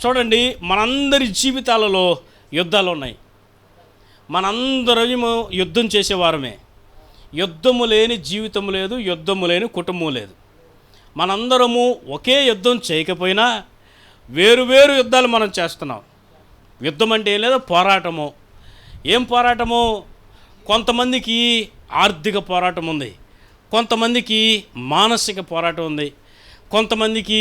చూడండి, మనందరి జీవితాలలో యుద్ధాలు ఉన్నాయి. మనందరము యుద్ధం చేసేవారమే. యుద్ధము లేని జీవితం లేదు, యుద్ధము లేని కుటుంబం లేదు. మనందరము ఒకే యుద్ధం చేయకపోయినా వేరు యుద్ధాలు మనం చేస్తున్నాం. యుద్ధం అంటే ఏం లేదు, పోరాటము. ఏం పోరాటము? కొంతమందికి ఆర్థిక పోరాటం ఉంది, కొంతమందికి మానసిక పోరాటం ఉంది, కొంతమందికి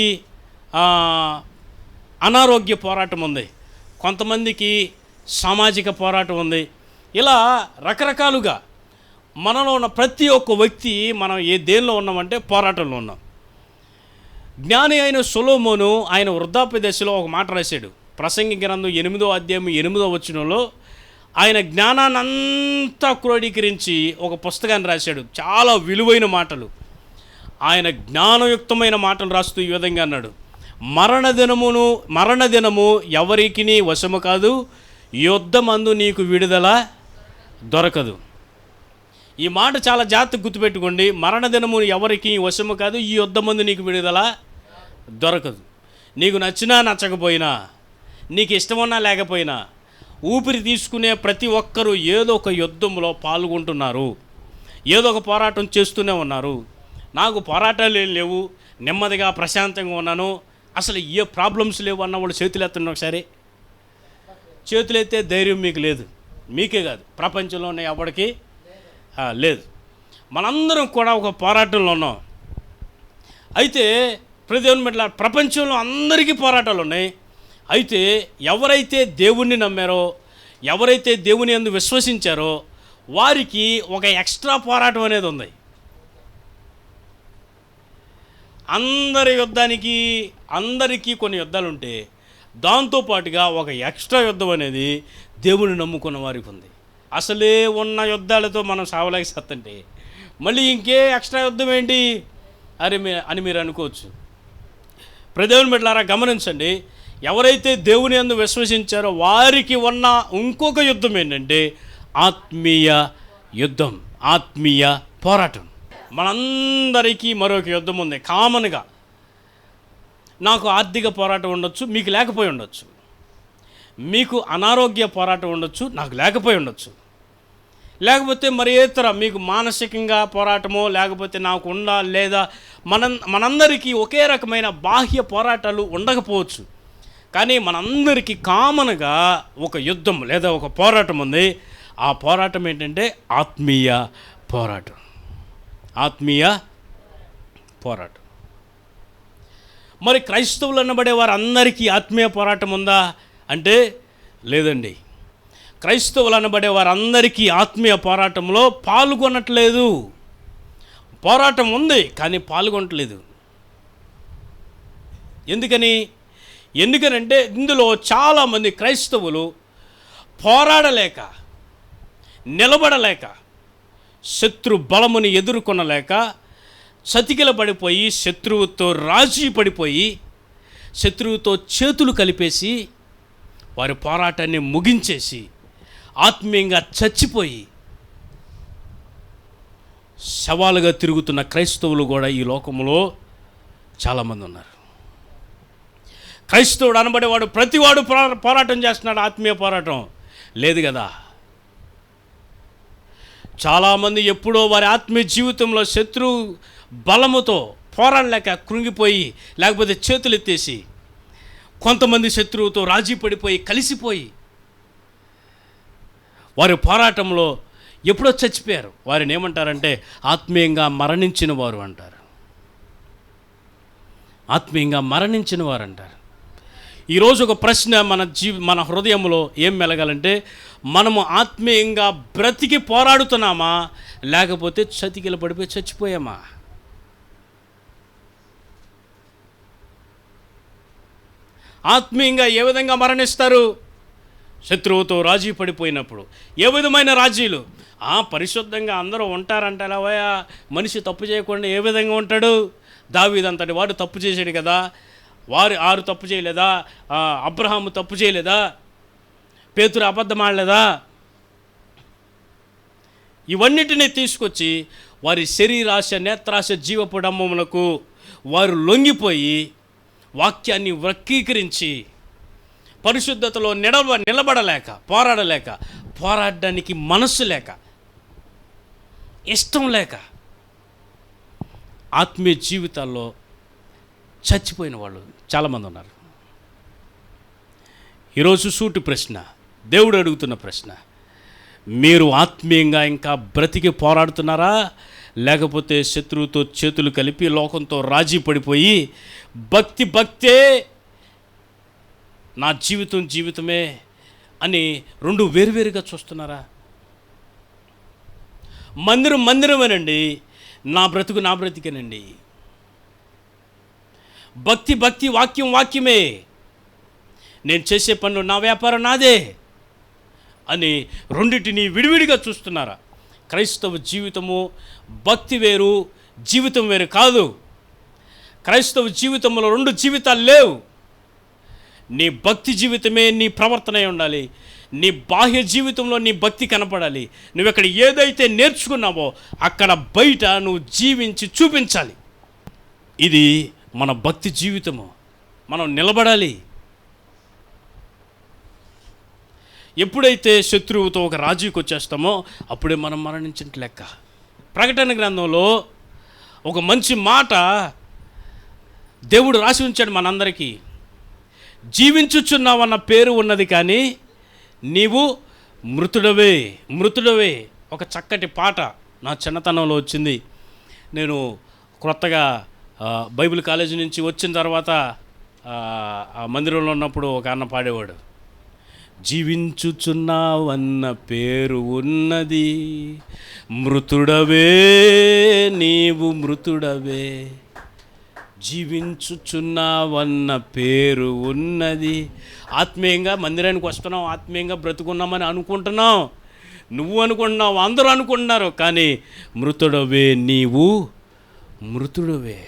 అనారోగ్య పోరాటం ఉంది, కొంతమందికి సామాజిక పోరాటం ఉంది. ఇలా రకరకాలుగా మనలో ఉన్న ప్రతి ఒక్క వ్యక్తి మనం దేనిలో ఉన్నామంటే పోరాటంలో ఉన్నాం. జ్ఞాని అయిన సొలొమోను ఆయన వృద్ధాప్య దశలో ఒక మాట రాశాడు. ప్రసంగి గ్రంథం 8వ అధ్యాయం 8వ వచనంలో ఆయన జ్ఞానాన్నంతా క్రోడీకరించి ఒక పుస్తకాన్ని రాశాడు. చాలా విలువైన మాటలు, ఆయన జ్ఞానయుక్తమైన మాటలు రాస్తూ ఈ విధంగా అన్నాడు: మరణదినము ఎవరికి వశము కాదు, యుద్ధమందు నీకు విడుదల దొరకదు. ఈ మాట చాలా జాగ్రత్తగా గుర్తుపెట్టుకోండి. మరణదినము ఎవరికి వశము కాదు, ఈ యుద్ధమందు నీకు విడుదల దొరకదు. నీకు నచ్చినా నచ్చకపోయినా, నీకు ఇష్టమన్నా లేకపోయినా, ఊపిరి తీసుకునే ప్రతి ఒక్కరూ ఏదో ఒక యుద్ధంలో పాల్గొంటున్నారు, ఏదో ఒక పోరాటం చేస్తూనే ఉన్నారు. నాకు పోరాటాలు ఏం లేవు, నెమ్మదిగా ప్రశాంతంగా ఉన్నాను, అసలు ఏ ప్రాబ్లమ్స్ లేవు అన్నవాళ్ళు చేతులు ఎత్తండి ఒకసారి. చేతులెత్తే ధైర్యం మీకు లేదు, మీకే కాదు, ప్రపంచంలోనే ఎవరికి లేదు. మనందరం కూడా ఒక పోరాటంలో ఉన్నాం. అయితే ప్రదేవుని మెట్ల ప్రపంచంలో అందరికీ పోరాటాలు ఉన్నాయి. అయితే ఎవరైతే దేవుణ్ణి నమ్మారో, ఎవరైతే దేవుని యందు విశ్వసించారో వారికి ఒక ఎక్స్ట్రా పోరాటం అనేది ఉంది. అందరికీ కొన్ని యుద్ధాలు ఉంటే దాంతోపాటుగా ఒక ఎక్స్ట్రా యుద్ధం అనేది దేవుని నమ్ముకున్న వారికి ఉంది. అసలే ఉన్న యుద్ధాలతో మనం సావలేక సత్తంటే మళ్ళీ ఇంకే ఎక్స్ట్రా యుద్ధం ఏంటి అని మీరు అనుకోవచ్చు. ప్రదేవుని బిడ్డలారా గమనించండి, ఎవరైతే దేవుని యందు విశ్వసించారో వారికి ఉన్న ఇంకొక యుద్ధం ఏంటంటే ఆత్మీయ యుద్ధం, ఆత్మీయ పోరాటం. మనందరికీ మరొక యుద్ధం ఉంది కామన్గా. నాకు ఆర్థిక పోరాటం ఉండొచ్చు, మీకు లేకపోయి ఉండొచ్చు. మీకు అనారోగ్య పోరాటం ఉండొచ్చు, నాకు లేకపోయి ఉండొచ్చు. లేకపోతే మరి ఇతర మీకు మానసికంగా పోరాటమో, లేకపోతే నాకు లేదా మనందరికీ ఒకే రకమైన బాహ్య పోరాటాలు ఉండకపోవచ్చు. కానీ మనందరికీ కామన్గా ఒక యుద్ధం లేదా ఒక పోరాటం ఉంది. ఆ పోరాటం ఏంటంటే ఆత్మీయ పోరాటం. ఆత్మీయ పోరాటం. మరి క్రైస్తవులు అనబడే వారు అందరికీ ఆత్మీయ పోరాటం ఉందా అంటే లేదండి. క్రైస్తవులు అనబడే వారందరికీ ఆత్మీయ పోరాటంలో పాల్గొనట్లేదు. పోరాటం ఉంది కానీ పాల్గొనట్లేదు. ఎందుకనంటే ఇందులో చాలామంది క్రైస్తవులు పోరాడలేక, నిలబడలేక, శత్రు బలముని ఎదుర్కొనలేక చతికిల పడిపోయి, శత్రువుతో రాజీ పడిపోయి, శత్రువుతో చేతులు కలిపేసి వారి పోరాటాన్ని ముగించేసి ఆత్మీయంగా చచ్చిపోయి శవాలుగా తిరుగుతున్న క్రైస్తవులు కూడా ఈ లోకంలో చాలామంది ఉన్నారు. క్రైస్తవుడు అనబడేవాడు ప్రతివాడు పోరాటం చేస్తున్నాడు. ఆత్మీయ పోరాటం లేదు కదా. చాలామంది ఎప్పుడో వారి ఆత్మీయ జీవితంలో శత్రు బలముతో పోరాడలేక కృంగిపోయి, లేకపోతే చేతులు ఎత్తేసి, కొంతమంది శత్రువుతో రాజీ పడిపోయి కలిసిపోయి వారి పోరాటంలో ఎప్పుడో చచ్చిపోయారు. వారిని ఏమంటారంటే ఆత్మీయంగా మరణించిన వారు అంటారు. ఆత్మీయంగా మరణించిన వారు అంటారు. ఈరోజు ఒక ప్రశ్న మన హృదయంలో ఏం మెలగాలంటే, మనము ఆత్మీయంగా బ్రతికి పోరాడుతున్నామా, లేకపోతే చతికిల పడిపోయి చచ్చిపోయామా? ఆత్మీయంగా ఏ విధంగా మరణిస్తారు? శత్రువుతో రాజీ పడిపోయినప్పుడు. ఏ విధమైన రాజీలు? పరిశుద్ధంగా అందరూ ఉంటారంటారా? మనిషి తప్పు చేయకుండా ఏ విధంగా ఉంటాడు? దావీదంతటి వాడు తప్పు చేశాడు కదా, వారు 6 తప్పు చేయలేదా? అబ్రహాము తప్పు చేయలేదా? పేతురు అబద్ధం ఆడలేదా? ఇవన్నిటినీ తీసుకొచ్చి వారి శరీరాశ, నేత్రాశ, జీవపు డంబములకు వారు లొంగిపోయి వాక్యాన్ని వక్రీకరించి పరిశుద్ధతలో నిలబడలేక, పోరాడడానికి మనస్సు లేక, ఇష్టం లేక ఆత్మీయ జీవితాల్లో చచ్చిపోయిన వాళ్ళు చాలామంది ఉన్నారు. ఈరోజు సూటి ప్రశ్న, దేవుడు అడుగుతున్న ప్రశ్న, మీరు ఆత్మీయంగా ఇంకా బ్రతికి పోరాడుతున్నారా, లేకపోతే శత్రువుతో చేతులు కలిపి లోకంతో రాజీ పడిపోయి భక్తే నా జీవితమే అని రెండు వేరువేరుగా చూస్తున్నారా? మందిరమేనండి, నా బ్రతికేనండి. భక్తి వాక్యమే, నేను చేసే పనులు, నా వ్యాపారం నాదే అని రెండింటిని విడివిడిగా చూస్తున్నారా? క్రైస్తవ జీవితము భక్తి వేరు, జీవితం వేరు కాదు. క్రైస్తవ జీవితంలో రెండు జీవితాలు లేవు. నీ భక్తి జీవితమే నీ ప్రవర్తన ఉండాలి. నీ బాహ్య జీవితంలో నీ భక్తి కనపడాలి. నువ్వు అక్కడ ఏదైతే నేర్చుకున్నావో అక్కడ బయట నువ్వు జీవించి చూపించాలి. ఇది మన భక్తి జీవితము. మనం నిలబడాలి. ఎప్పుడైతే శత్రువుతో ఒక రాజీకి వచ్చేస్తామో అప్పుడే మనం మరణించినట్టు లెక్క. ప్రకటన గ్రంథంలో ఒక మంచి మాట దేవుడు రాసి ఉంచాడు మనందరికీ. జీవించుచున్నావన్న పేరు ఉన్నది కానీ నీవు మృతుడవే. ఒక చక్కటి పాట నా చిన్నతనంలో వచ్చింది. నేను క్రొత్తగా బైబిల్ కాలేజీ నుంచి వచ్చిన తర్వాత ఆ మందిరంలో ఉన్నప్పుడు ఒక అన్న పాడేవాడు, జీవించుచున్నావన్న పేరు ఉన్నది, నీవు మృతుడవే. జీవించుచున్నావన్న పేరు ఉన్నది. ఆత్మీయంగా మందిరానికి వస్తున్నాం, ఆత్మీయంగా బ్రతుకున్నామని అనుకుంటున్నాం. నువ్వు అనుకుంటున్నావు, అందరూ అనుకుంటున్నారు, కానీ నీవు మృతుడవే.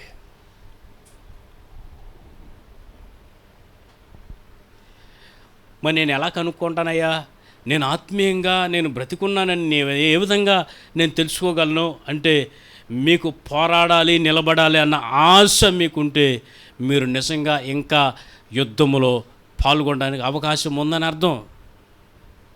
మరి నేను ఎలా కనుక్కుంటానయ్యా, నేను ఆత్మీయంగా నేను బ్రతికున్నానని ఏ విధంగా నేను తెలుసుకోగలను అంటే, మీకు పోరాడాలి, నిలబడాలి అన్న ఆశ మీకుంటే మీరు నిజంగా ఇంకా యుద్ధములో పాల్గొనడానికి అవకాశం ఉందని అర్థం.